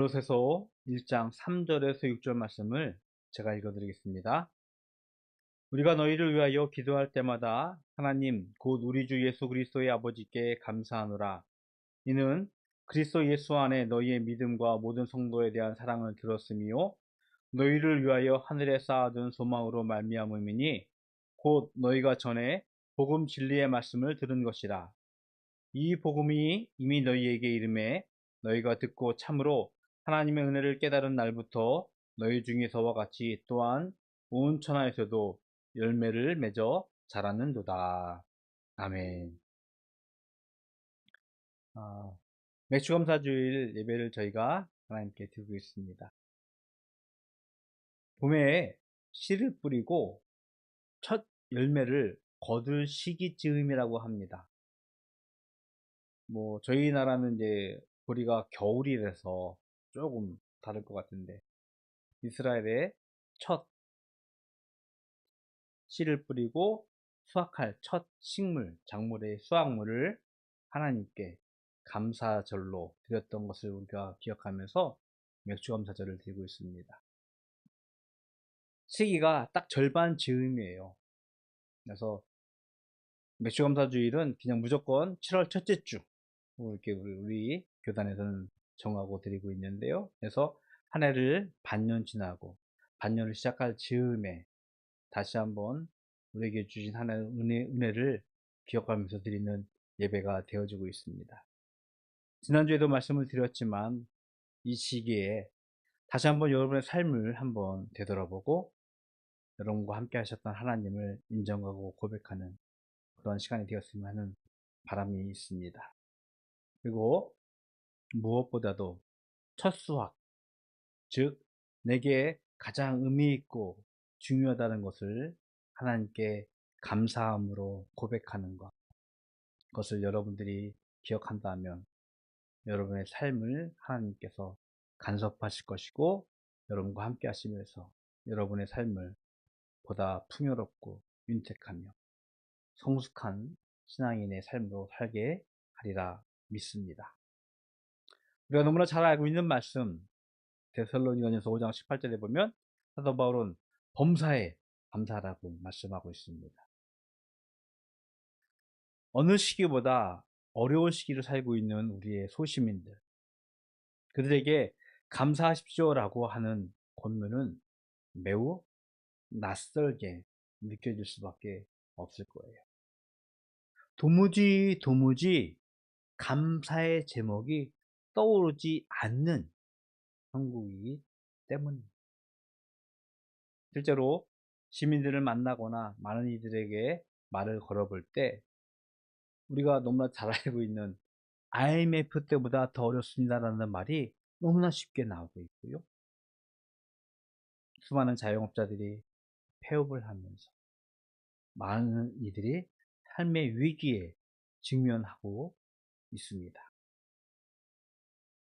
골로새서 1장 3절에서 6절 말씀을 제가 읽어드리겠습니다. 우리가 너희를 위하여 기도할 때마다 하나님 곧 우리 주 예수 그리스도의 아버지께 감사하노라. 이는 그리스도 예수 안에 너희의 믿음과 모든 성도에 대한 사랑을 들었으며 너희를 위하여 하늘에 쌓아둔 소망으로 말미암음이니 곧 너희가 전에 복음 진리의 말씀을 들은 것이라. 이 복음이 이미 너희에게 이름에 너희가 듣고 참으로 하나님의 은혜를 깨달은 날부터 너희 중에서와 같이 또한 온 천하에서도 열매를 맺어 자라는도다. 아멘. 맥주감사주일 예배를 저희가 하나님께 드리고 있습니다. 봄에 씨를 뿌리고 첫 열매를 거둘 시기쯤이라고 합니다. 저희 나라는 이제 보리가 겨울이라서 조금 다를 것 같은데, 이스라엘의 첫 씨를 뿌리고 수확할 첫 식물, 작물의 수확물을 하나님께 감사절로 드렸던 것을 우리가 기억하면서 맥주감사절을 드리고 있습니다. 시기가 딱 절반 즈음이에요. 그래서 맥주감사주일은 그냥 무조건 7월 첫째 주 이렇게 우리 교단에서는 정하고 드리고 있는데요. 그래서 한 해를 반년 지나고 반년을 시작할 즈음에 다시 한번 우리에게 주신 하나님의 은혜를 기억하면서 드리는 예배가 되어지고 있습니다. 지난주에도 말씀을 드렸지만 이 시기에 다시 한번 여러분의 삶을 한번 되돌아보고 여러분과 함께 하셨던 하나님을 인정하고 고백하는 그런 시간이 되었으면 하는 바람이 있습니다. 그리고 무엇보다도 첫 수확, 즉 내게 가장 의미 있고 중요하다는 것을 하나님께 감사함으로 고백하는 것, 그것을 여러분들이 기억한다면 여러분의 삶을 하나님께서 간섭하실 것이고 여러분과 함께 하시면서 여러분의 삶을 보다 풍요롭고 윤택하며 성숙한 신앙인의 삶으로 살게 하리라 믿습니다. 우리가 너무나 잘 알고 있는 말씀, 데살로니가전서 5장 18절에 보면 사도 바울은 범사에 감사하라고 말씀하고 있습니다. 어느 시기보다 어려운 시기를 살고 있는 우리의 소시민들, 그들에게 감사하십시오라고 하는 권면은 매우 낯설게 느껴질 수밖에 없을 거예요. 도무지 감사의 제목이 떠오르지 않는 형국이기 때문입니다. 실제로 시민들을 만나거나 많은 이들에게 말을 걸어볼 때 우리가 너무나 잘 알고 있는 IMF 때보다 더 어렵습니다라는 말이 너무나 쉽게 나오고 있고요. 수많은 자영업자들이 폐업을 하면서 많은 이들이 삶의 위기에 직면하고 있습니다.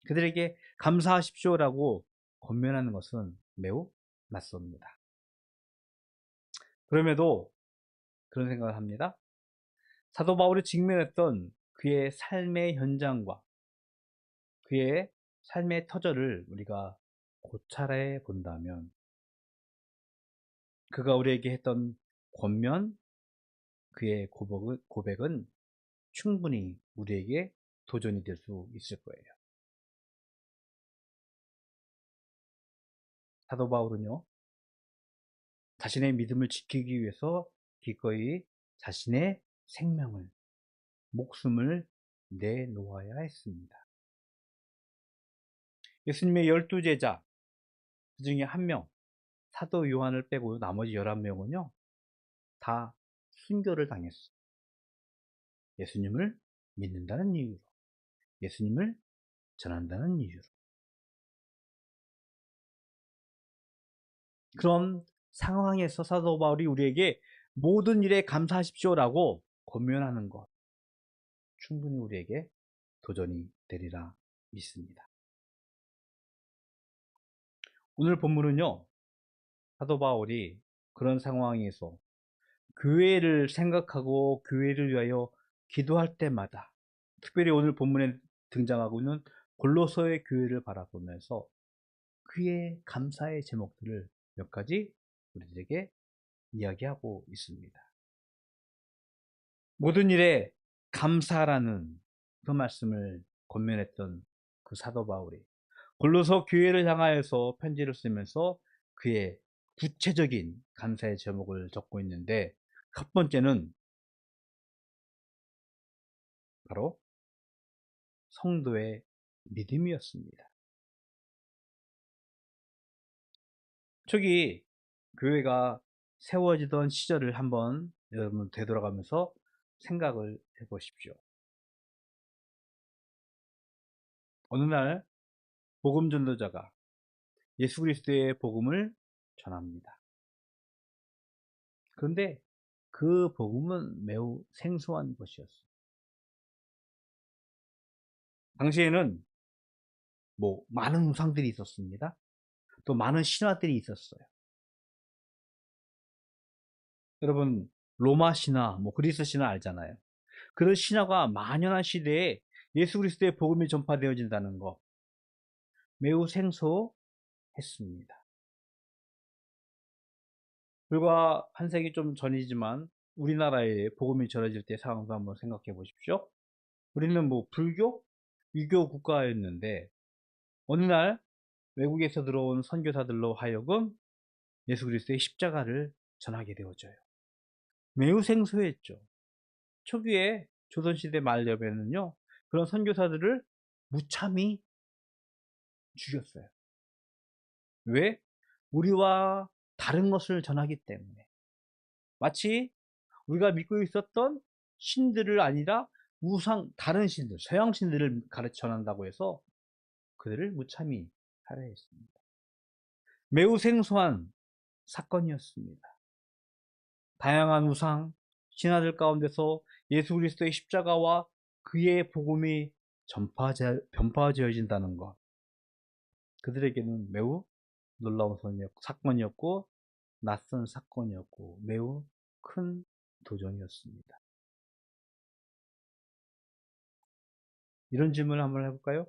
그들에게 감사하십시오라고 권면하는 것은 매우 낯섭니다. 그럼에도 그런 생각을 합니다. 사도 바울이 직면했던 그의 삶의 현장과 그의 삶의 터전을 우리가 고찰해 본다면 그가 우리에게 했던 권면, 그의 고백은 충분히 우리에게 도전이 될 수 있을 거예요. 사도 바울은요, 자신의 믿음을 지키기 위해서 기꺼이 자신의 생명을, 목숨을 내놓아야 했습니다. 예수님의 12제자, 그 중에 한 명, 사도 요한을 빼고 나머지 11명은요, 다 순교를 당했어요. 예수님을 믿는다는 이유로, 예수님을 전한다는 이유로. 그런 상황에서 사도 바울이 우리에게 모든 일에 감사하십시오라고 권면하는 것, 충분히 우리에게 도전이 되리라 믿습니다. 오늘 본문은요, 사도 바울이 그런 상황에서 교회를 생각하고 교회를 위하여 기도할 때마다, 특별히 오늘 본문에 등장하고 있는 골로새의 교회를 바라보면서 그의 감사의 제목들을 몇 가지 우리들에게 이야기하고 있습니다. 모든 일에 감사라는 그 말씀을 권면했던 그 사도 바울이 골로새 교회를 향하여서 편지를 쓰면서 그의 구체적인 감사의 제목을 적고 있는데, 첫 번째는 바로 성도의 믿음이었습니다. 초기 교회가 세워지던 시절을 한번 여러분 되돌아가면서 생각을 해보십시오. 어느 날 복음 전도자가 예수 그리스도의 복음을 전합니다. 그런데 그 복음은 매우 생소한 것이었어요. 당시에는 많은 우상들이 있었습니다. 또 많은 신화들이 있었어요. 여러분, 로마 신화, 그리스 신화 알잖아요. 그런 신화가 만연한 시대에 예수 그리스도의 복음이 전파되어진다는 것, 매우 생소했습니다. 불과 한 세기 좀 전이지만 우리나라에 복음이 전해질 때 상황도 한번 생각해 보십시오. 우리는 불교, 유교 국가였는데 어느 날 외국에서 들어온 선교사들로 하여금 예수 그리스도의 십자가를 전하게 되어져요. 매우 생소했죠. 초기에 조선시대 말엽에는요, 그런 선교사들을 무참히 죽였어요. 왜? 우리와 다른 것을 전하기 때문에. 마치 우리가 믿고 있었던 신들을 아니라 다른 신들, 서양 신들을 가르쳐 전한다고 해서 그들을 무참히 살해했습니다. 매우 생소한 사건이었습니다. 다양한 우상, 신화들 가운데서 예수 그리스도의 십자가와 그의 복음이 전파되어진다는 것. 그들에게는 매우 놀라운 사건이었고, 낯선 사건이었고, 매우 큰 도전이었습니다. 이런 질문을 한번 해볼까요?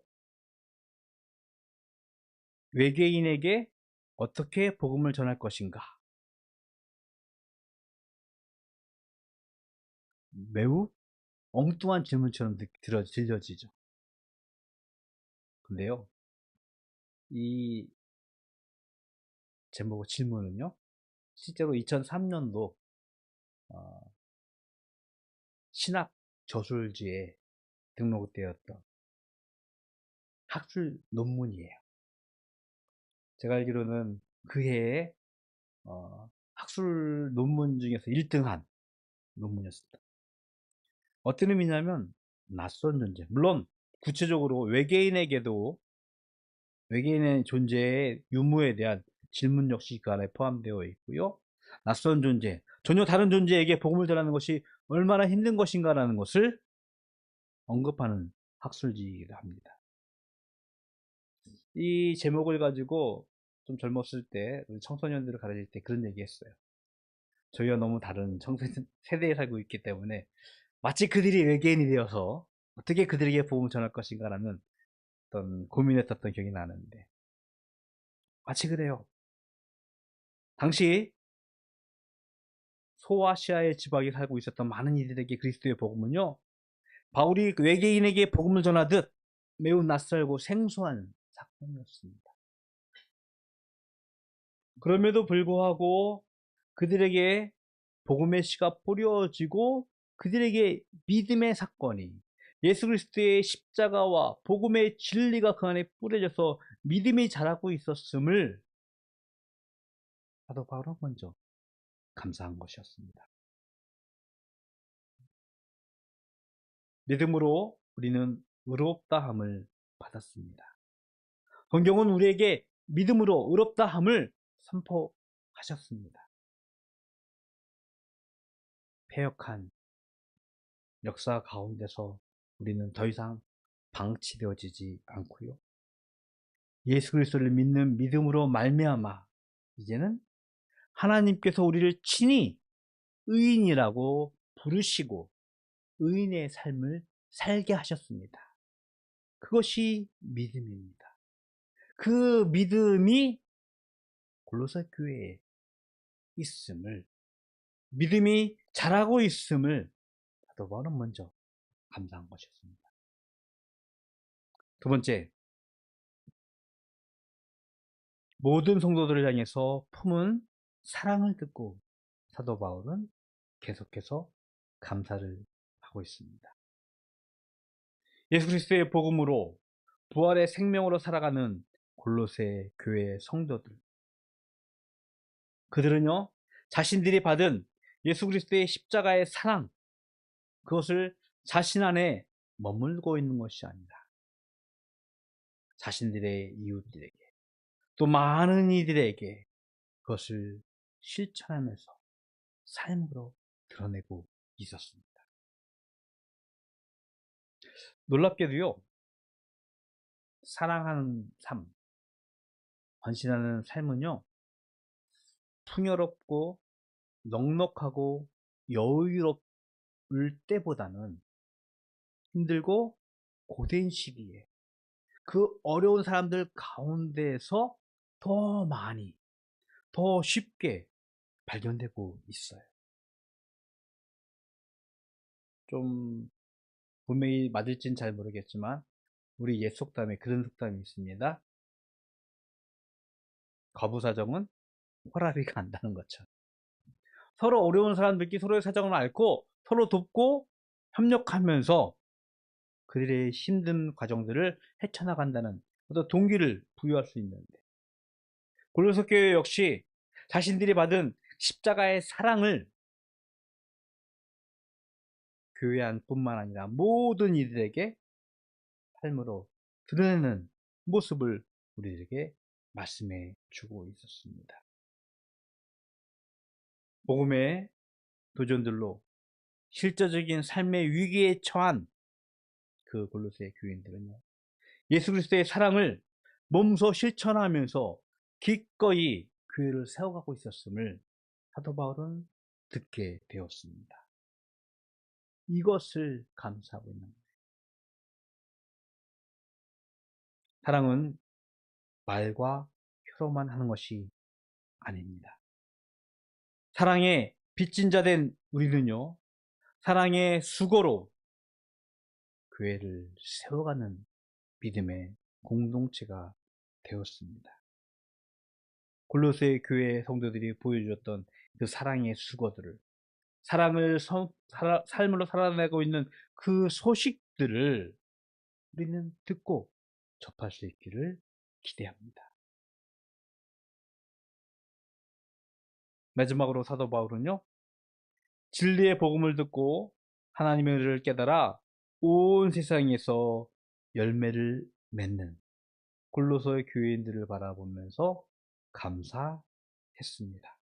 외계인에게 어떻게 복음을 전할 것인가? 매우 엉뚱한 질문처럼 들려지죠. 근데요, 이 질문은요, 실제로 2003년도 신학 저술지에 등록되었던 학술 논문이에요. 제가 알기로는 그 해에 학술 논문 중에서 1등한 논문이었습니다. 어떤 의미냐면 낯선 존재, 물론 구체적으로 외계인의 존재의 유무에 대한 질문 역시 그 안에 포함되어 있고요. 낯선 존재, 전혀 다른 존재에게 복음을 전하는 것이 얼마나 힘든 것인가라는 것을 언급하는 학술지이기도 합니다. 이 제목을 가지고 좀 젊었을 때 우리 청소년들을 가르칠 때 그런 얘기 했어요. 저희와 너무 다른 세대에 살고 있기 때문에 마치 그들이 외계인이 되어서 어떻게 그들에게 복음을 전할 것인가라는 어떤 고민했었던 기억이 나는데, 마치 그래요. 당시 소아시아의 지방에 살고 있었던 많은 이들에게 그리스도의 복음은요, 바울이 외계인에게 복음을 전하듯 매우 낯설고 생소한 사건이었습니다. 그럼에도 불구하고 그들에게 복음의 씨가 뿌려지고 그들에게 믿음의 사건이, 예수 그리스도의 십자가와 복음의 진리가 그 안에 뿌려져서 믿음이 자라고 있었음을 사도 바울은 먼저 감사한 것이었습니다. 믿음으로 우리는 의롭다함을 받았습니다. 성경은 우리에게 믿음으로 의롭다함을 선포하셨습니다. 패역한 역사 가운데서 우리는 더 이상 방치되어지지 않고요, 예수 그리스도를 믿는 믿음으로 말미암아 이제는 하나님께서 우리를 친히 의인이라고 부르시고 의인의 삶을 살게 하셨습니다. 그것이 믿음입니다. 그 믿음이 골로새 교회에 있음을, 믿음이 자라고 있음을 사도 바울은 먼저 감사한 것이었습니다. 두 번째, 모든 성도들을 향해서 품은 사랑을 듣고 사도 바울은 계속해서 감사를 하고 있습니다. 예수 그리스도의 복음으로 부활의 생명으로 살아가는 골로새 교회 성도들, 그들은요 자신들이 받은 예수 그리스도의 십자가의 사랑, 그것을 자신 안에 머물고 있는 것이 아니라 자신들의 이웃들에게, 또 많은 이들에게 그것을 실천하면서 삶으로 드러내고 있었습니다. 놀랍게도요, 사랑하는 삶, 헌신하는 삶은요 풍요롭고 넉넉하고 여유로울 때보다는 힘들고 고된 시기에 그 어려운 사람들 가운데에서 더 많이, 더 쉽게 발견되고 있어요. 좀 분명히 맞을진 잘 모르겠지만 우리 옛 속담에 그런 속담이 있습니다. 거부사정은 호라비가 안다는 것처럼, 서로 어려운 사람들끼리 서로의 사정을 앓고 서로 돕고 협력하면서 그들의 힘든 과정들을 헤쳐나간다는 어떤 동기를 부여할 수 있는데, 골로새 교회 역시 자신들이 받은 십자가의 사랑을 교회 안뿐만 아니라 모든 이들에게 삶으로 드러내는 모습을 우리에게 말씀해 주고 있었습니다. 복음의 도전들로 실제적인 삶의 위기에 처한 그 골로새 교인들은요, 예수 그리스도의 사랑을 몸소 실천하면서 기꺼이 교회를 세워가고 있었음을 사도 바울은 듣게 되었습니다. 이것을 감사하고 있는 거예요. 사랑은 말과 혀로만 하는 것이 아닙니다. 사랑의 빚진 자 된 우리는요, 사랑의 수고로 교회를 세워가는 믿음의 공동체가 되었습니다. 골로새 교회 성도들이 보여주었던 그 사랑의 수고들을, 사랑을 삶으로 살아내고 있는 그 소식들을 우리는 듣고 접할 수 있기를 기대합니다. 마지막으로 사도 바울은요, 진리의 복음을 듣고 하나님의 의를 깨달아 온 세상에서 열매를 맺는 골로새 교인들을 바라보면서 감사했습니다.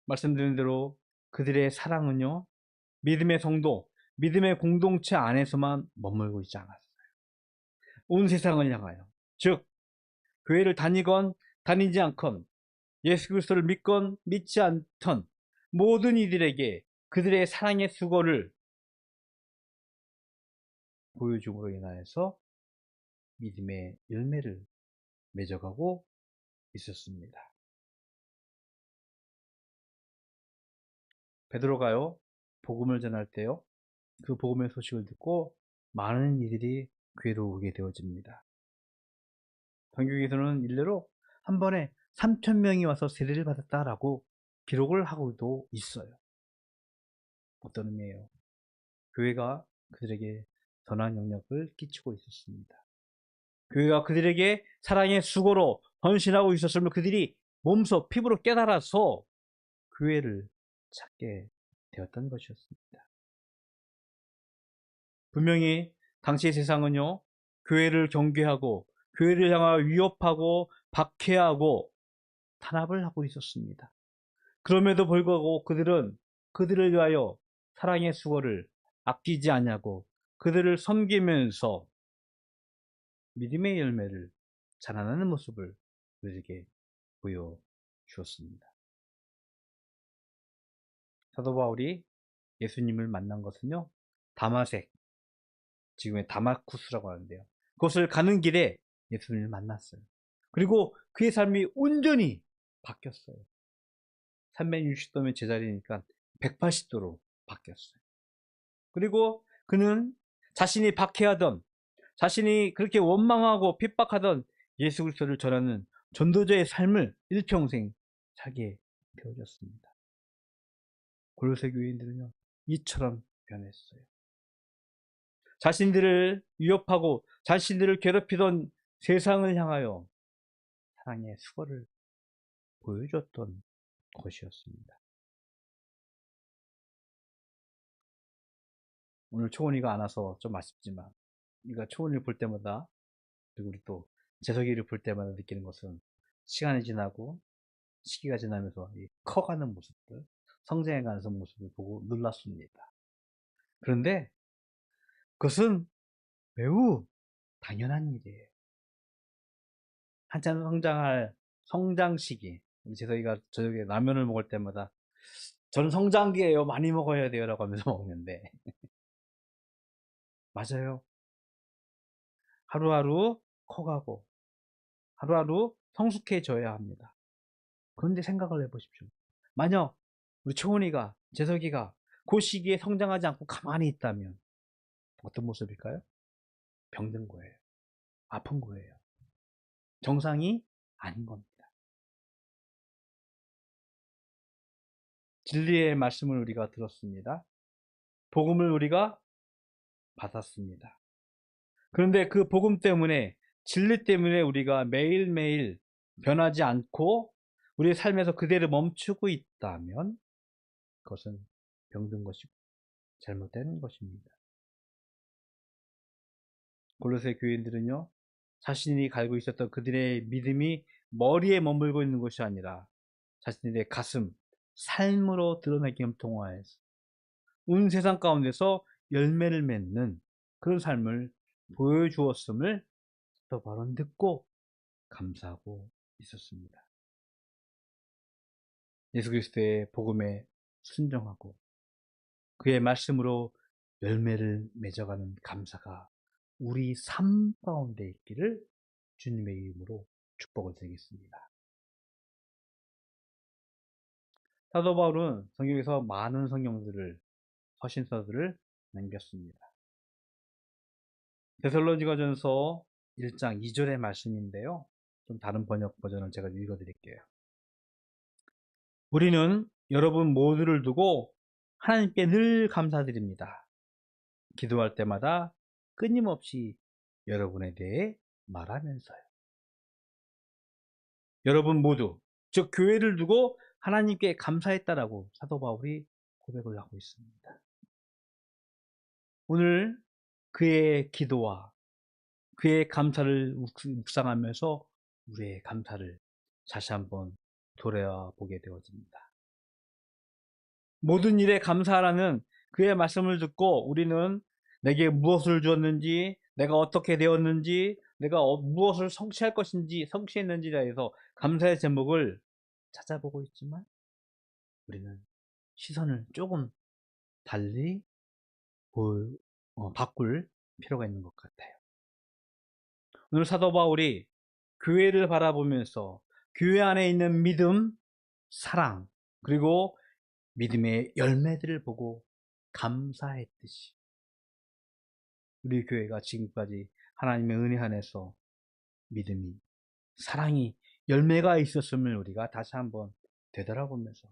말씀드린 대로 그들의 사랑은요, 믿음의 성도, 믿음의 공동체 안에서만 머물고 있지 않았어요. 온 세상을 향하여, 즉 교회를 다니건 다니지 않건, 예수 그리스도를 믿건 믿지 않던 모든 이들에게 그들의 사랑의 수고를 보여줌으로 인하여서 믿음의 열매를 맺어가고 있었습니다. 베드로가요, 복음을 전할 때요, 그 복음의 소식을 듣고 많은 이들이 교회로 오게 되어집니다. 성경에서는 일례로 한 번에 3,000명이 와서 세례를 받았다라고 기록을 하고도 있어요. 어떤 의미예요? 교회가 그들에게 선한 영향을 끼치고 있었습니다. 교회가 그들에게 사랑의 수고로 헌신하고 있었음을 그들이 몸소 피부로 깨달아서 교회를 찾게 되었던 것이었습니다. 분명히 당시의 세상은요, 교회를 경계하고 교회를 향하여 위협하고 박해하고 탄압을 하고 있었습니다. 그럼에도 불구하고 그들은 그들을 위하여 사랑의 수고를 아끼지 않냐고 그들을 섬기면서 믿음의 열매를 자라나는 모습을 우리에게 보여주었습니다. 사도 바울이 예수님을 만난 것은요, 다마색, 지금의 다마쿠스라고 하는데요. 그것을 가는 길에 예수님을 만났어요. 그리고 그의 삶이 온전히 바뀌었어요. 360도면 제자리니까 180도로 바뀌었어요. 그리고 그는 자신이 박해하던, 자신이 그렇게 원망하고 핍박하던 예수 그리스도를 전하는 전도자의 삶을 일평생 살게 되어졌습니다. 골로새 교인들은요, 이처럼 변했어요. 자신들을 위협하고 자신들을 괴롭히던 세상을 향하여 사랑의 수고를 보여줬던 것이었습니다. 오늘 초원이가 안 와서 좀 아쉽지만, 우리가 초원이를 볼 때마다, 그리고 우리 또 재석이를 볼 때마다 느끼는 것은 시간이 지나고 시기가 지나면서 커가는 모습들, 성장해가는 모습을 보고 놀랐습니다. 그런데 그것은 매우 당연한 일이에요. 한참 성장할 성장 시기, 우리 재석이가 저녁에 라면을 먹을 때마다 저는 성장기예요, 많이 먹어야 돼요 라고 하면서 먹는데 맞아요. 하루하루 커가고 하루하루 성숙해져야 합니다. 그런데 생각을 해보십시오. 만약 우리 초원이가, 재석이가 그 시기에 성장하지 않고 가만히 있다면 어떤 모습일까요? 병든 거예요. 아픈 거예요. 정상이 아닌 겁니다. 진리의 말씀을 우리가 들었습니다. 복음을 우리가 받았습니다. 그런데 그 복음 때문에, 진리 때문에 우리가 매일매일 변하지 않고 우리의 삶에서 그대로 멈추고 있다면 그것은 병든 것이고 잘못된 것입니다. 골로새 교인들은요, 자신이 가지고 있었던 그들의 믿음이 머리에 머물고 있는 것이 아니라 자신들의 가슴, 삶으로 드러내기를 통하여서 온 세상 가운데서 열매를 맺는 그런 삶을 보여주었음을 또 바로 듣고 감사하고 있었습니다. 예수 그리스도의 복음에 순종하고 그의 말씀으로 열매를 맺어가는 감사가 우리 삶 가운데 있기를 주님의 이름으로 축복을 드리겠습니다. 사도 바울은 성경에서 많은 성경들을, 서신서들을 남겼습니다. 데살로니가전서 1장 2절의 말씀인데요. 좀 다른 번역 버전을 제가 읽어 드릴게요. 우리는 여러분 모두를 두고 하나님께 늘 감사드립니다. 기도할 때마다 끊임없이 여러분에 대해 말하면서요. 여러분 모두, 즉 교회를 두고 하나님께 감사했다라고 사도 바울이 고백을 하고 있습니다. 오늘 그의 기도와 그의 감사를 묵상하면서 우리의 감사를 다시 한번 돌아보게 되어집니다. 모든 일에 감사하라는 그의 말씀을 듣고 우리는 내게 무엇을 주었는지, 내가 어떻게 되었는지, 내가 무엇을 성취할 것인지, 성취했는지에 대해서 감사의 제목을 찾아보고 있지만 우리는 시선을 조금 달리 바꿀 필요가 있는 것 같아요. 오늘 사도 바울이 교회를 바라보면서 교회 안에 있는 믿음, 사랑, 그리고 믿음의 열매들을 보고 감사했듯이 우리 교회가 지금까지 하나님의 은혜 안에서 믿음이, 사랑이, 열매가 있었음을 우리가 다시 한번 되돌아보면서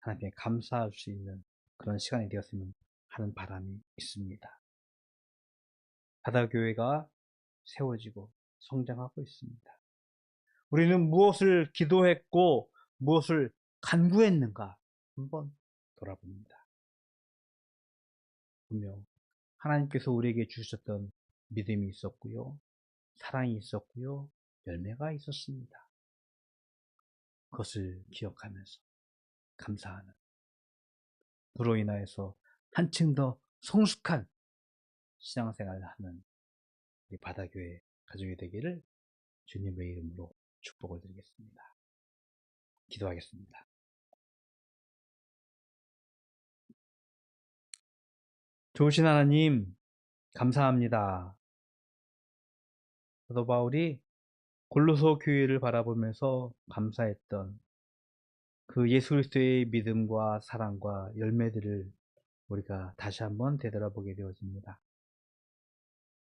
하나님께 감사할 수 있는 그런 시간이 되었으면 하는 바람이 있습니다. 바다교회가 세워지고 성장하고 있습니다. 우리는 무엇을 기도했고 무엇을 간구했는가 한번 돌아봅니다. 분명 하나님께서 우리에게 주셨던 믿음이 있었고요, 사랑이 있었고요, 열매가 있었습니다. 그것을 기억하면서 감사하는, 그로 인하여서 한층 더 성숙한 신앙생활을 하는 우리 바다교회 가족이 되기를 주님의 이름으로 축복을 드리겠습니다. 기도하겠습니다. 좋으신 하나님, 감사합니다. 사도 바울이 골로새 교회를 바라보면서 감사했던 그 예수 그리스도의 믿음과 사랑과 열매들을 우리가 다시 한번 되돌아보게 되어집니다.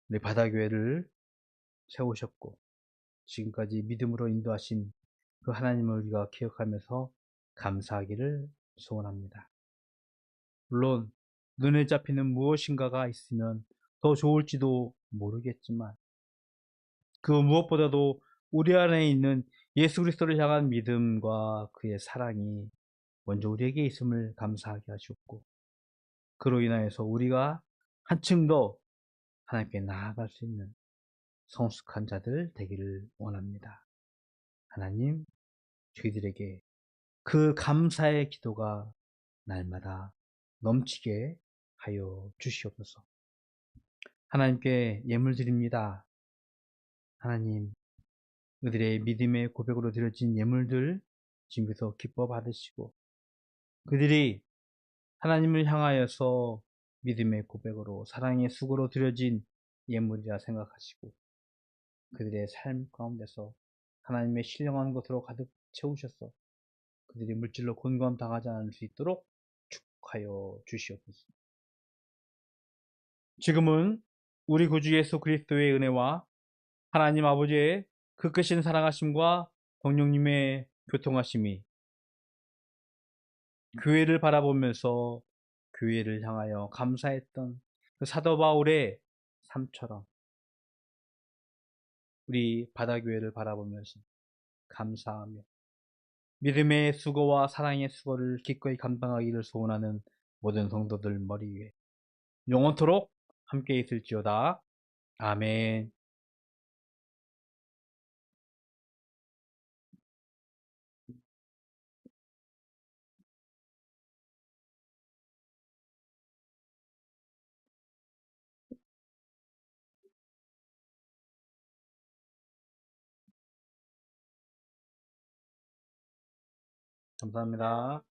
우리 바다교회를 세우셨고 지금까지 믿음으로 인도하신 그 하나님을 우리가 기억하면서 감사하기를 소원합니다. 물론 눈에 잡히는 무엇인가가 있으면 더 좋을지도 모르겠지만 그 무엇보다도 우리 안에 있는 예수 그리스도를 향한 믿음과 그의 사랑이 먼저 우리에게 있음을 감사하게 하셨고 그로 인하여서 우리가 한층 더 하나님께 나아갈 수 있는 성숙한 자들 되기를 원합니다. 하나님, 저희들에게 그 감사의 기도가 날마다 넘치게 하여 주시옵소서. 하나님께 예물 드립니다. 하나님, 그들의 믿음의 고백으로 드려진 예물들 지금부터 기뻐 받으시고 그들이 하나님을 향하여서 믿음의 고백으로 사랑의 수고로 드려진 예물이라 생각하시고 그들의 삶 가운데서 하나님의 신령한 것으로 가득 채우셔서 그들이 물질로 곤고함 당하지 않을 수 있도록 축하여 주시옵소서. 지금은 우리 구주 예수 그리스도의 은혜와 하나님 아버지의 그 크신 사랑하심과 성령님의 교통하심이 교회를 바라보면서 교회를 향하여 감사했던 그 사도 바울의 삶처럼 우리 바다교회를 바라보면서 감사하며 믿음의 수고와 사랑의 수고를 기꺼이 감당하기를 소원하는 모든 성도들 머리 위에 영원토록 함께 있을지어다. 아멘. 감사합니다.